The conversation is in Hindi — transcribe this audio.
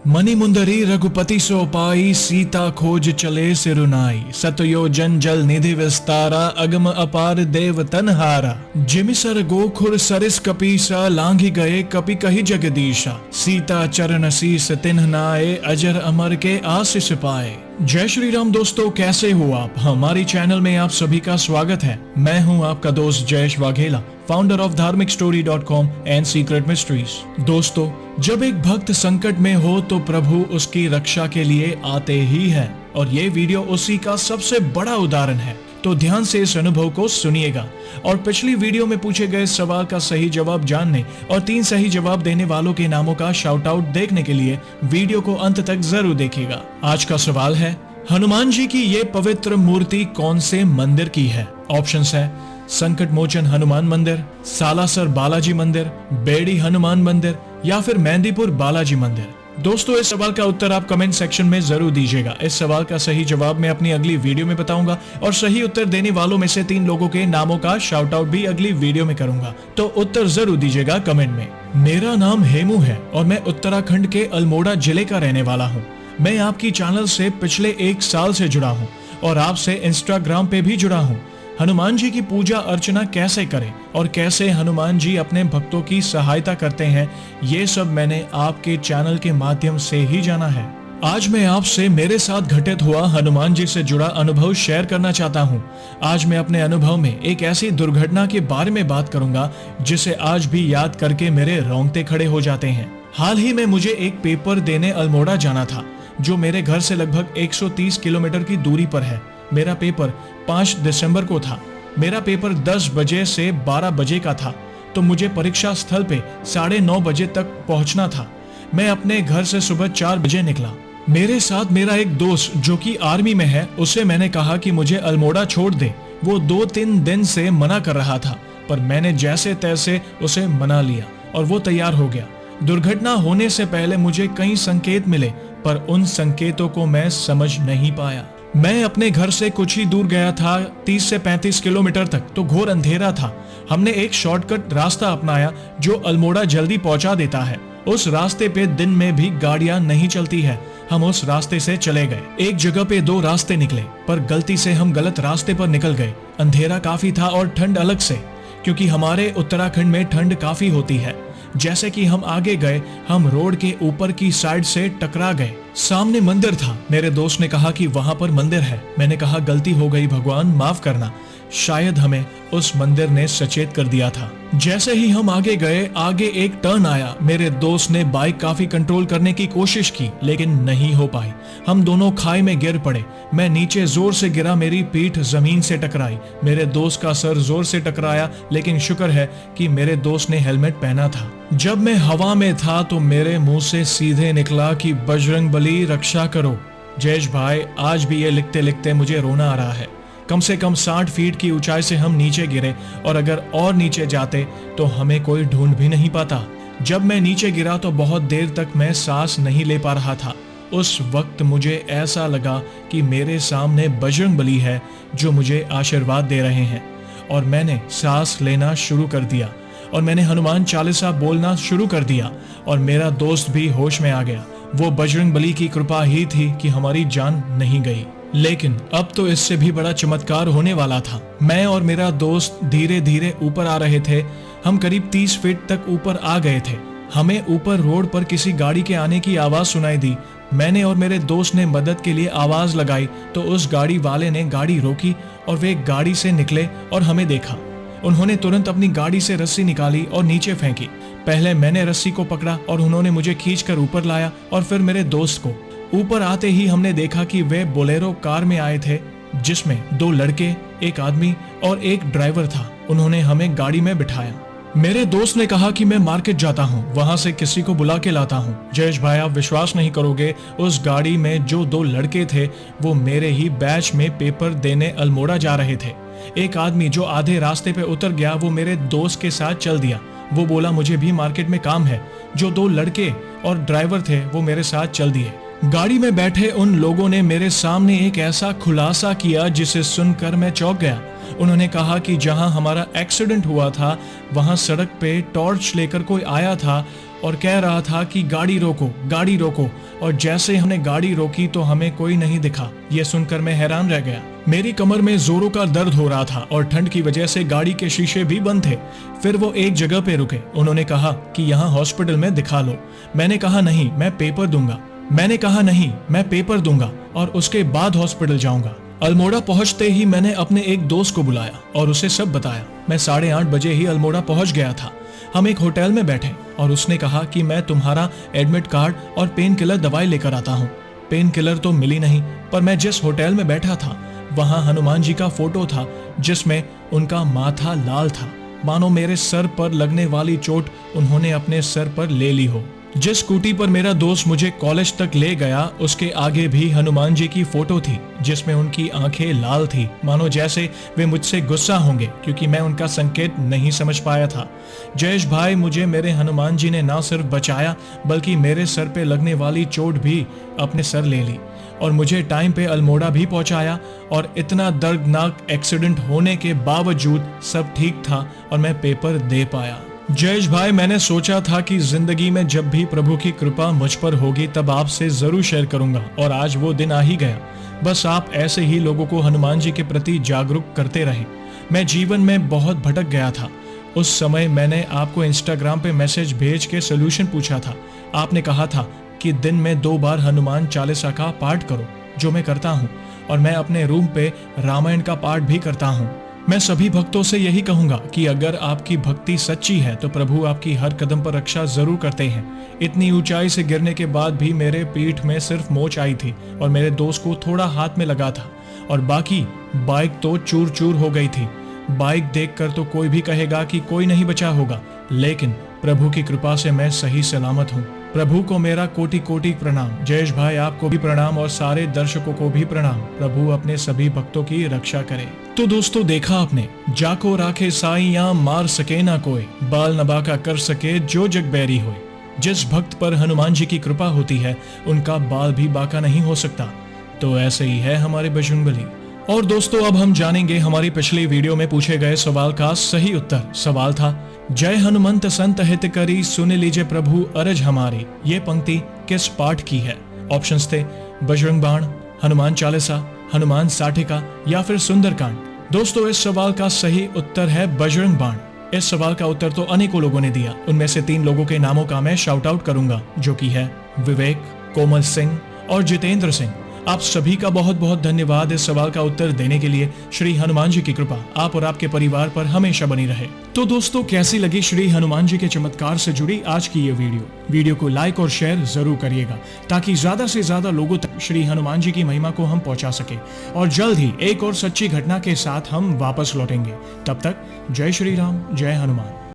मणिमुंदरी रघुपति सो पाई, सीता खोज चले सिरुनाई। सतयोजन जल निधि विस्तारा, अगम अपार देव तनहारा। जिमिसर गोखुर सरिस कपीसा, लांघी गए कपि कही जगदीशा। सीता चरण शीस तिन्ह नाए, अजर अमर के आशीष पाए। जय श्री राम दोस्तों, कैसे हो आप। हमारी चैनल में आप सभी का स्वागत है। मैं हूं आपका दोस्त जयेश वाघेला, फाउंडर ऑफ धार्मिकस्टोरी.com एंड सीक्रेट मिस्ट्रीज। दोस्तों, जब एक भक्त संकट में हो तो प्रभु उसकी रक्षा के लिए आते ही है, और ये वीडियो उसी का सबसे बड़ा उदाहरण है। तो ध्यान से इस अनुभव को सुनिएगा और पिछली वीडियो में पूछे गए सवाल का सही जवाब जानने और 3 सही जवाब देने वालों के नामों का शाउट आउट देखने के लिए वीडियो को अंत तक जरूर देखिएगा। आज का सवाल है, हनुमान जी की ये पवित्र मूर्ति कौन से मंदिर की है। ऑप्शंस है संकट मोचन हनुमान मंदिर, सालासर बालाजी मंदिर, बेड़ी हनुमान मंदिर या फिर मेहंदीपुर बालाजी मंदिर। दोस्तों, इस सवाल का उत्तर आप कमेंट सेक्शन में जरूर दीजिएगा। इस सवाल का सही जवाब मैं अपनी अगली वीडियो में बताऊंगा और सही उत्तर देने वालों में से 3 लोगों के नामों का शाउट आउट भी अगली वीडियो में करूंगा, तो उत्तर जरूर दीजिएगा कमेंट में। मेरा नाम हेमू है और मैं उत्तराखंड के अल्मोड़ा जिले का रहने वाला हूँ। मैं आपकी चैनल से पिछले 1 साल से जुड़ा हूँ और आपसे इंस्टाग्राम पे भी जुड़ा हूँ। हनुमान जी की पूजा अर्चना कैसे करें और कैसे हनुमान जी अपने भक्तों की सहायता करते हैं, ये सब मैंने आपके चैनल के माध्यम से ही जाना है। आज मैं आपसे मेरे साथ घटित हुआ हनुमान जी से जुड़ा अनुभव शेयर करना चाहता हूँ। आज मैं अपने अनुभव में एक ऐसी दुर्घटना के बारे में बात करूंगा जिसे आज भी याद करके मेरे रोंगटे खड़े हो जाते हैं। हाल ही में मुझे एक पेपर देने अल्मोड़ा जाना था, जो मेरे घर से लगभग 130 किलोमीटर की दूरी पर है। मेरा पेपर 5 दिसंबर को था। मेरा पेपर 10 बजे से 12 बजे का था, तो मुझे परीक्षा स्थल पे 9:30 बजे तक पहुंचना था। मैं अपने घर से सुबह 4 बजे निकला। मेरे साथ मेरा एक दोस्त जो कि आर्मी में है, उसे मैंने कहा कि मुझे अल्मोड़ा छोड़ दे। वो 2-3 दिन से मना कर रहा था, पर मैंने जैसे तैसे उसे मना लिया और वो तैयार हो गया। दुर्घटना होने से पहले मुझे कई संकेत मिले, पर उन संकेतों को मैं समझ नहीं पाया। मैं अपने घर से कुछ ही दूर गया था, 30 से 35 किलोमीटर तक, तो घोर अंधेरा था। हमने एक शॉर्टकट रास्ता अपनाया जो अल्मोड़ा जल्दी पहुंचा देता है। उस रास्ते पे दिन में भी गाड़ियां नहीं चलती है। हम उस रास्ते से चले गए। एक जगह पे 2 रास्ते निकले, पर गलती से हम गलत रास्ते पर निकल गए। अंधेरा काफी था और ठंड अलग से, क्योंकि हमारे उत्तराखंड में ठंड काफी होती है। जैसे कि हम आगे गए, हम रोड के ऊपर की साइड से टकरा गए। सामने मंदिर था। मेरे दोस्त ने कहा कि वहां पर मंदिर है। मैंने कहा गलती हो गई भगवान, माफ करना। शायद हमें उस मंदिर ने सचेत कर दिया था। जैसे ही हम आगे गए, आगे एक टर्न आया। मेरे दोस्त ने बाइक काफी कंट्रोल करने की कोशिश की, लेकिन नहीं हो पाई। हम दोनों खाई में गिर पड़े। मैं नीचे जोर से गिरा, मेरी पीठ जमीन से टकराई। मेरे दोस्त का सर जोर से टकराया, लेकिन शुक्र है कि मेरे दोस्त ने हेलमेट पहना था। जब मैं हवा में था तो मेरे मुंह से सीधे निकला कि बजरंगबली रक्षा करो। जयेश भाई, आज भी ये लिखते लिखते मुझे रोना आ रहा है। कम से कम 60 फीट की ऊंचाई से हम नीचे गिरे, और अगर और नीचे जाते तो हमें कोई ढूंढ भी नहीं पाता। जब मैं नीचे गिरा तो बहुत देर तक मैं सांस नहीं ले पा रहा था। उस वक्त मुझे ऐसा लगा कि मेरे सामने बजरंगबली है जो मुझे आशीर्वाद दे रहे हैं, और मैंने सांस लेना शुरू कर दिया और मैंने हनुमान चालीसा बोलना शुरू कर दिया, और मेरा दोस्त भी होश में आ गया। वो बजरंगबली की कृपा ही थी कि हमारी जान नहीं गई। लेकिन अब तो इससे भी बड़ा चमत्कार होने वाला था। मैं और मेरा दोस्त धीरे धीरे ऊपर आ रहे थे। हम करीब 30 फीट तक ऊपर आ गए थे। हमें ऊपर रोड पर किसी गाड़ी के आने की आवाज सुनाई दी। मैंने और मेरे दोस्त ने मदद के लिए आवाज लगाई तो उस गाड़ी वाले ने गाड़ी रोकी और वे गाड़ी से निकले और हमें देखा। उन्होंने तुरंत अपनी गाड़ी से रस्सी निकाली और नीचे फेंकी। पहले मैंने रस्सी को पकड़ा और उन्होंने मुझे खींचकर ऊपर लाया, और फिर मेरे दोस्त को। ऊपर आते ही हमने देखा कि वे बोलेरो कार में आए थे, जिसमें 2 लड़के, एक आदमी और एक ड्राइवर था। उन्होंने हमें गाड़ी में बिठाया। मेरे दोस्त ने कहा कि मैं मार्केट जाता हूँ, वहां से किसी को बुला के लाता हूँ। जयेश भाई, आप विश्वास नहीं करोगे, उस गाड़ी में जो 2 लड़के थे वो मेरे ही बैच में पेपर देने अल्मोड़ा जा रहे थे। एक आदमी जो आधे रास्ते पे उतर गया, वो मेरे दोस्त के साथ चल दिया। वो बोला मुझे भी मार्केट में काम है। जो 2 लड़के और ड्राइवर थे वो मेरे साथ चल दिए। गाड़ी में बैठे उन लोगों ने मेरे सामने एक ऐसा खुलासा किया जिसे सुनकर मैं चौंक गया। उन्होंने कहा कि जहां हमारा एक्सीडेंट हुआ था वहां सड़क पे टॉर्च लेकर कोई आया था और कह रहा था कि गाड़ी रोको, गाड़ी रोको। और जैसे हमने गाड़ी रोकी तो हमें कोई नहीं दिखा। ये सुनकर मैं हैरान रह गया। मेरी कमर में जोरों का दर्द हो रहा था और ठंड की वजह से गाड़ी के शीशे भी बंद थे। फिर वो एक जगह पे रुके। उन्होंने कहा कि यहाँ हॉस्पिटल में दिखा लो। मैंने कहा नहीं, मैं पेपर दूंगा। मैंने कहा नहीं, मैं पेपर दूंगा और उसके बाद हॉस्पिटल जाऊंगा। अल्मोड़ा पहुंचते ही मैंने अपने एक दोस्त को बुलाया और उसे सब बताया। मैं 8:30 बजे ही अल्मोड़ा पहुंच गया था। हम एक होटल में बैठे और उसने कहा कि मैं तुम्हारा एडमिट कार्ड और पेन किलर दवाई लेकर आता हूँ। पेन किलर तो मिली नहीं, पर मैं जिस होटल में बैठा था वहां हनुमान जी का फोटो था जिसमें उनका माथा लाल था, मानो मेरे सर पर लगने वाली चोट उन्होंने अपने सर पर ले ली हो। जिस स्कूटी पर मेरा दोस्त मुझे कॉलेज तक ले गया उसके आगे भी हनुमान जी की फोटो थी जिसमें उनकी आंखें लाल थी, मानो जैसे वे मुझसे गुस्सा होंगे क्योंकि मैं उनका संकेत नहीं समझ पाया था। जयेश भाई, मुझे मेरे हनुमान जी ने ना सिर्फ बचाया बल्कि मेरे सर पे लगने वाली चोट भी अपने सर ले ली और मुझे टाइम पे अल्मोड़ा भी पहुंचाया। और इतना दर्दनाक एक्सीडेंट होने के बावजूद सब ठीक था और मैं पेपर दे पाया। जयेश भाई, मैंने सोचा था कि जिंदगी में जब भी प्रभु की कृपा मुझ पर होगी तब आपसे जरूर शेयर करूंगा और आज वो दिन आ ही गया। बस आप ऐसे ही लोगों को हनुमान जी के प्रति जागरूक करते रहे। मैं जीवन में बहुत भटक गया था। उस समय मैंने आपको इंस्टाग्राम पे मैसेज भेज के सोल्यूशन पूछा था। आपने कहा था कि दिन में 2 बार हनुमान चालीसा का पाठ करो, जो मैं करता हूँ, और मैं अपने रूम पे रामायण का पाठ भी करता हूँ। मैं सभी भक्तों से यही कहूंगा कि अगर आपकी भक्ति सच्ची है तो प्रभु आपकी हर कदम पर रक्षा जरूर करते हैं। इतनी ऊंचाई से गिरने के बाद भी मेरे पीठ में सिर्फ मोच आई थी और मेरे दोस्त को थोड़ा हाथ में लगा था और बाकी बाइक तो चूर चूर हो गई थी। बाइक देखकर तो कोई भी कहेगा कि कोई नहीं बचा होगा, लेकिन प्रभु की कृपा से मैं सही सलामत हूँ। प्रभु को मेरा कोटि कोटि प्रणाम। जयेश भाई, आपको भी प्रणाम और सारे दर्शकों को भी प्रणाम। प्रभु अपने सभी भक्तों की रक्षा करे। तो दोस्तों, देखा आपने, जाको राखे साईं मार सके ना कोई, बाल नबाका कर सके जो जग बैरी होए। जिस भक्त पर हनुमान जी की कृपा होती है उनका बाल भी बाका नहीं हो सकता। तो ऐसे ही है हमारे बजरंगबली। और दोस्तों, अब हम जानेंगे हमारी पिछली वीडियो में पूछे गए सवाल का सही उत्तर। सवाल था, जय हनुमंत संत हित करी, सुन लीजिए प्रभु अरज हमारी। ये पंक्ति किस पाठ की है? ऑप्शंस थे बजरंग बाण, हनुमान चालीसा, हनुमान साठिका या फिर सुंदरकांड। दोस्तों, इस सवाल का सही उत्तर है बजरंग बाण। इस सवाल का उत्तर तो अनेकों लोगों ने दिया। उनमें से 3 लोगों के नामों का मैं शाउट आउट करूंगा, जो कि है विवेक, कोमल सिंह और जितेंद्र सिंह। आप सभी का बहुत बहुत धन्यवाद इस सवाल का उत्तर देने के लिए। श्री हनुमान जी की कृपा आप और आपके परिवार पर हमेशा बनी रहे। तो दोस्तों, कैसी लगी श्री हनुमान जी के चमत्कार से जुड़ी आज की ये वीडियो को लाइक और शेयर जरूर करिएगा ताकि ज्यादा से ज्यादा लोगों तक श्री हनुमान जी की महिमा को हम पहुंचा सके। और जल्द ही एक और सच्ची घटना के साथ हम वापस लौटेंगे। तब तक जय श्री राम, जय हनुमान।